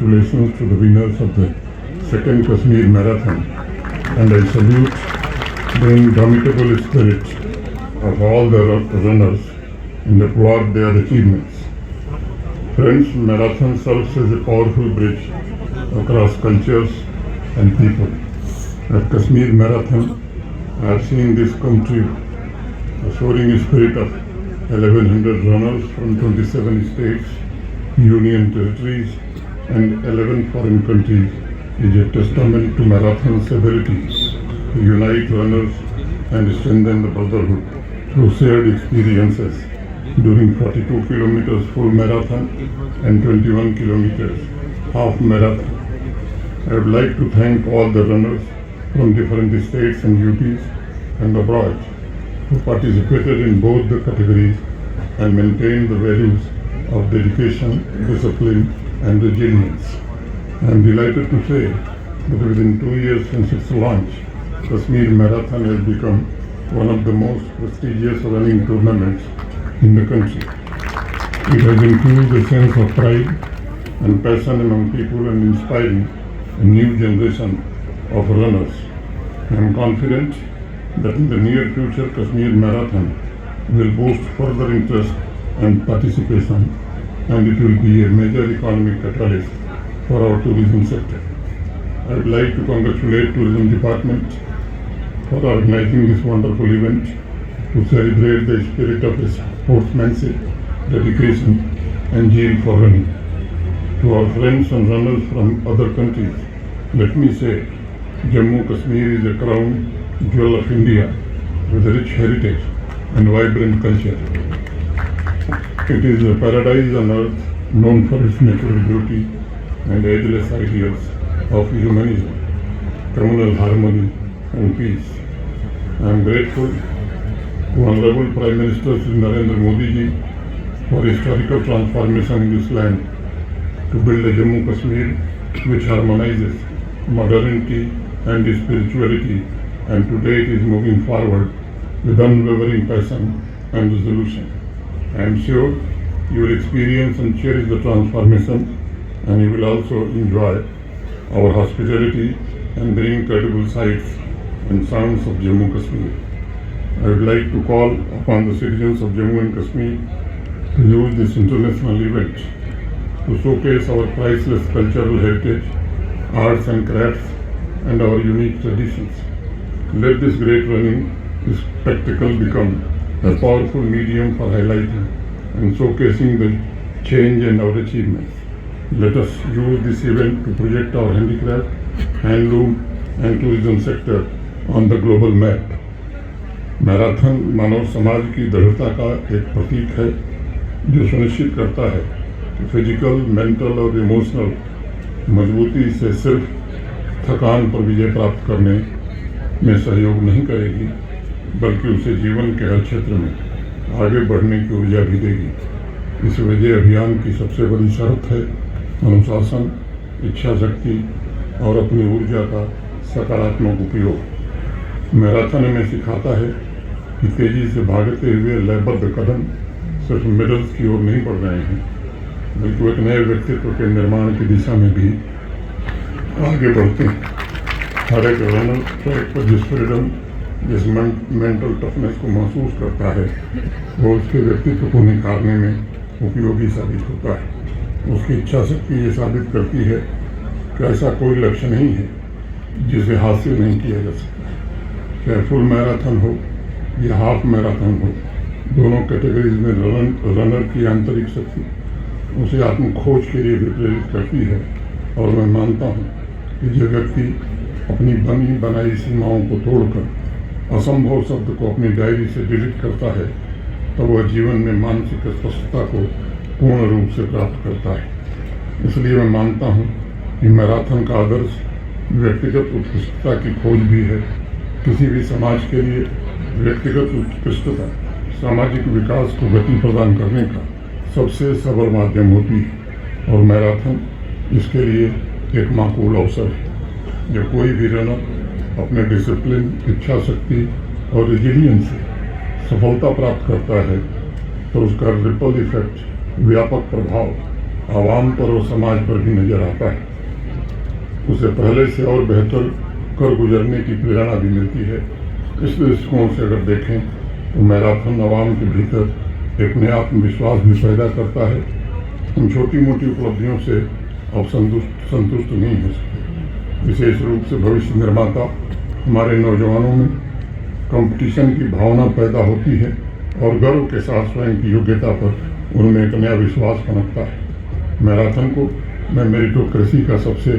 congratulations to the winners of the second Kashmir Marathon, and I salute the indomitable spirit of all the runners and applaud their achievements. Friends, marathon serves as a powerful bridge across cultures and people. At Kashmir Marathon, I have seen this come true. The soaring spirit of 1,100 runners from 27 states, union territories, and 11 foreign countries is a testament to marathon's ability to unite runners and strengthen the brotherhood through shared experiences during 42 kilometers full marathon and 21 kilometers half marathon. I would like to thank all the runners from different states and UTs and abroad who participated in both the categories and maintained the values of dedication, discipline, and resilience. I am delighted to say that within 2 years since its launch, Kashmir Marathon has become one of the most prestigious running tournaments in the country. It has infused a sense of pride and passion among people and inspiring a new generation of runners. I am confident that in the near future Kashmir Marathon will boost further interest and participation, and it will be a major economic catalyst for our tourism sector. I would like to congratulate Tourism Department for organizing this wonderful event to celebrate the spirit of sportsmanship, dedication, and zeal for running. To our friends and runners from other countries, let me say, Jammu Kashmir is a crown jewel of India with a rich heritage and vibrant culture. It is a paradise on earth known for its natural beauty and ageless ideals of humanism, communal harmony, and peace. I am grateful to Honorable Prime Minister Shri Narendra Modi ji for historical transformation in this land to build a Jammu Kashmir which harmonizes modernity and spirituality, and today it is moving forward with unwavering passion and resolution. I am sure you will experience and cherish the transformation, and you will also enjoy our hospitality and the incredible sights and sounds of Jammu Kashmir. I would like to call upon the citizens of Jammu and Kashmir to use this international event to showcase our priceless cultural heritage, arts and crafts, and our unique traditions. Let this great running spectacle become a powerful medium for highlighting and showcasing the change and our achievements. Let us use this event to project our handicraft, handloom, and tourism sector on the global map. Marathon मानव समाज की दृढ़ता का एक प्रतीक है जो सुनिश्चित करता है कि फिजिकल, मेंटल और इमोशनल मजबूती से सिर्फ थकान पर विजय प्राप्त करने में सहयोग नहीं करेगी, बल्कि उसे जीवन के हर क्षेत्र में आगे बढ़ने की ऊर्जा भी देगी। इस विजय अभियान की सबसे बड़ी शर्त है अनुशासन, इच्छा शक्ति और अपनी ऊर्जा का सकारात्मक उपयोग। मैराथन में सिखाता है कि तेजी से भागते हुए लयबद्ध कदम सिर्फ मेडल्स की ओर नहीं बढ़ रहे हैं, बल्कि एक नए व्यक्तित्व के निर्माण की दिशा में भी आगे बढ़ते हैं। हर एक रनर ट्रैक पर जिस फ्रीडम, जिस मेंटल टफनेस को महसूस करता है, वो उसके व्यक्तित्व को निखारने में उपयोगी साबित होता है। उसकी इच्छा शक्ति ये साबित करती है कि ऐसा कोई लक्ष्य नहीं है जिसे हासिल नहीं किया जा सकता। चाहे फुल मैराथन हो या हाफ मैराथन हो, दोनों कैटेगरीज में रनर की आंतरिक शक्ति उसे आत्मखोज के लिए भी प्रेरित करती है। और मैं मानता हूँ कि जो व्यक्ति अपनी बनी बनाई सीमाओं को तोड़कर असंभव शब्द को अपनी डायरी से डिलीट करता है, तो वह जीवन में मानसिक स्पष्टता को पूर्ण रूप से प्राप्त करता है। इसलिए मैं मानता हूँ कि मैराथन का आदर्श व्यक्तिगत उत्कृष्टता की खोज भी है। किसी भी समाज के लिए व्यक्तिगत उत्कृष्टता सामाजिक विकास को गति प्रदान करने का सबसे सबल माध्यम होती है, और मैराथन इसके लिए एक माकूल अवसर है। जब कोई भी रनर अपने डिसिप्लिन, इच्छा शक्ति और रेजिलियंस से सफलता प्राप्त करता है, तो उसका रिपल इफेक्ट, व्यापक प्रभाव आवाम पर और समाज पर भी नजर आता है। उसे पहले से और बेहतर कर गुजरने की प्रेरणा भी मिलती है। इस दृष्टिकोण से अगर देखें तो मैराथन आवाम के भीतर एक नया आत्मविश्वास भी पैदा करता है। हम छोटी मोटी उपलब्धियों से अब संतुष्ट नहीं हो सकते। विशेष रूप से भविष्य निर्माता हमारे नौजवानों में कंपटीशन की भावना पैदा होती है और गर्व के साथ स्वयं की योग्यता पर उनमें एक नया विश्वास पनपता है। मैराथन को मैं मेरिटोक्रेसी का सबसे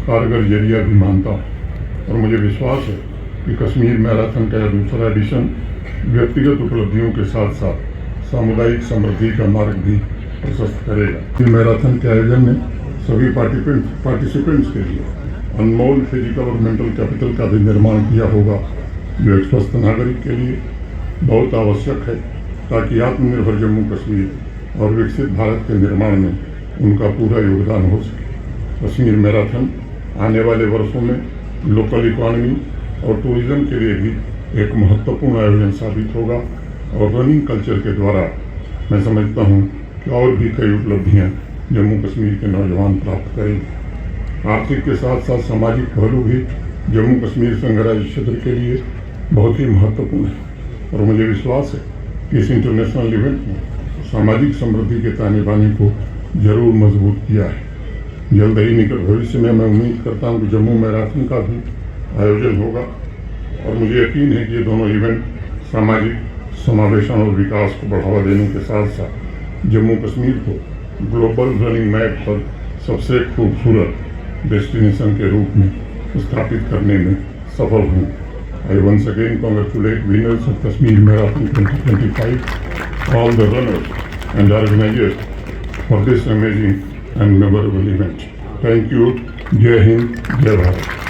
कारगर जरिया भी मानता हूँ और मुझे विश्वास है कि कश्मीर मैराथन का यह दूसरा एडिशन व्यक्तिगत उपलब्धियों के साथ साथ सामुदायिक समृद्धि का मार्ग भी प्रशस्त करेगा। मैराथन के आयोजन ने सभी पार्टिसिपेंट्स के लिए अनमोल फिजिकल और मेंटल कैपिटल का भी निर्माण किया होगा, जो एक स्वस्थ नागरिक के लिए बहुत आवश्यक है ताकि आत्मनिर्भर जम्मू कश्मीर और विकसित भारत के निर्माण में उनका पूरा योगदान हो सके। कश्मीर मैराथन आने वाले वर्षों में लोकल इकॉनमी और टूरिज्म के लिए भी एक महत्वपूर्ण आयोजन साबित होगा और रनिंग कल्चर के द्वारा मैं समझता हूँ कि और भी कई उपलब्धियाँ जम्मू कश्मीर के नौजवान प्राप्त करेंगे। आर्थिक के साथ साथ सामाजिक पहलू भी जम्मू कश्मीर संघराज्य क्षेत्र के लिए बहुत ही महत्वपूर्ण है और मुझे विश्वास है कि इस इंटरनेशनल इवेंट में सामाजिक समृद्धि के ताने बाने को जरूर मजबूत किया है। जल्द ही निकट भविष्य में मैं उम्मीद करता हूँ कि जम्मू मैराथन का भी आयोजन होगा और मुझे यकीन है कि ये दोनों इवेंट सामाजिक समावेशन और विकास को बढ़ावा देने के साथ साथ जम्मू कश्मीर को ग्लोबल रनिंग मैप पर सबसे खूबसूरत डेस्टिनेशन के रूप में स्थापित करने में सफल हूँ। I once again congratulate winners of Kashmir Marathon 2025, all the runners and organizers for this amazing and memorable event. Thank you. Jai Hind, Jai Bharat.